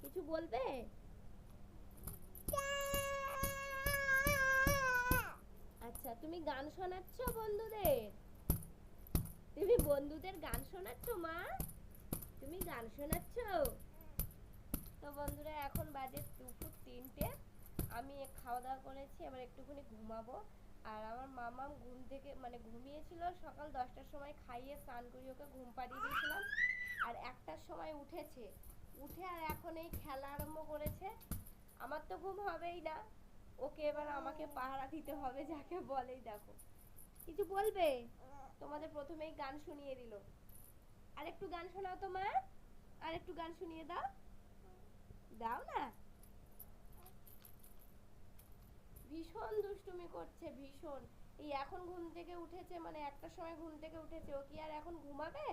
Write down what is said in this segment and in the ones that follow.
কিছু বলবে? আচ্ছা, তুমি গান শোনাচ্ছ বন্ধুদের? তুমি বন্ধুদের গান শোনাচ্ছ মা? তুমি গান শোনাচ্ছ? তো বন্ধুরা, এখন বাজে দুপুর 3টে। আমি খাওয়া দাওয়া করেছি, এবার একটুখানি ঘুমাবো। আর আমার মামাম ঘুম থেকে ঘুমিয়েছিল, সকাল 10টার সময় খাইয়ে স্নান করিয়ে ওকে ঘুম পাড়িয়ে দিয়েছিলাম। আর 1টার সময় উঠেছে, উঠে আর এখন এই খেলা আরম্ভ করেছে। আমার তো ঘুম হবেই না, ওকে এবার আমাকে পাহারা দিতে হবে, যাকে বলেই দেখো। কিছু বলবে? তোমাদের প্রথমেই গান শুনিয়ে দিল। আর একটু গান শোনাও তো মা, আর একটু গান শুনিয়ে দাও। দাও না। ভীষণ দুষ্টুমি করছে, ভীষণ। এই এখন ঘুম থেকে উঠেছে, 1টার সময় ঘুম থেকে উঠেছে। ও কি আর এখন ঘুমাবে?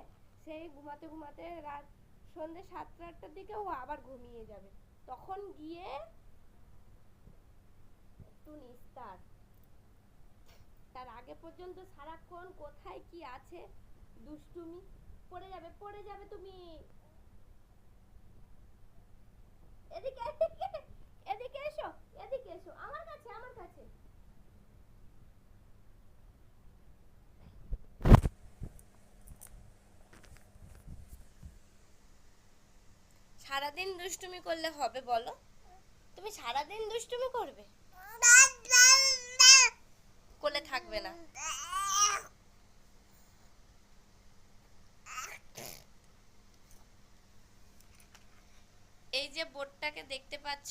সেই ঘুমাতে ঘুমাতে রাত সন্ধ্যে 7টা-8টার দিকে ও আবার ঘুমিয়ে যাবে। তখন গিয়ে একটু নিস্তার। তার আগে পর্যন্ত সারাক্ষণ কোথায় কি আছে দুষ্টুমি। পড়ে যাবে, পড়ে যাবে তুমি। এদিকে এদিকে এদিকে এসো, এদিকে এসো, আমার কাছে, আমার কাছে। সারাদিন দুষ্টুমি করলে হবে বলো? তুমি সারাদিন দুষ্টুমি করবে? কোলে থাকবে না। এই যে বোর্ডটাকে দেখতে পাচ্ছ,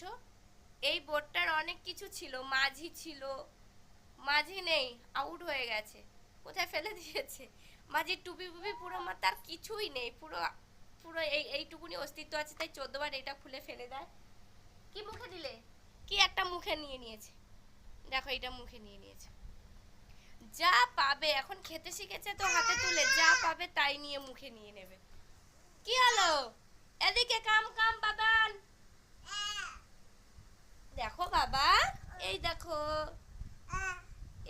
এই বোর্ডটার অনেক কিছু ছিল। মাঝি ছিল, মাঝি নেই, আউট হয়ে গেছে। কোথায় ফেলে দিয়েছে? মাঝির টুপি ফুপি পুরো তার কিছুই নেই, পুরো পুরো এইটুকুনি অস্তিত্ব আছে, তাই 14বার এটা খুলে ফেলে দেয়। কি মুখে দিলে? কি একটা মুখে নিয়ে নিয়েছে, দেখো এটা মুখে নিয়ে নিয়েছে। যা পাবে, এখন খেতে শিখেছে তো হাতে তুলে যা পাবে তাই নিয়ে মুখে নিয়ে নেবে। কি হলো? এদিকে কাম কাম বাবান। দেখো বাবা, এই দেখো,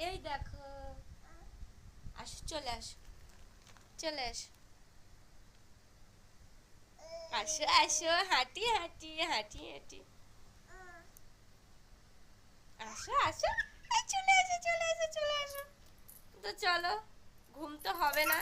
এই দেখো। আসো, চলে আসো, চলে আসো, আসো আসো, হাঁটি হাঁটি হাঁটি হাঁটি। আসো আসো, চলে আসো চলে আসো চলে আসো। তো চলো, ঘুম তো হবে না।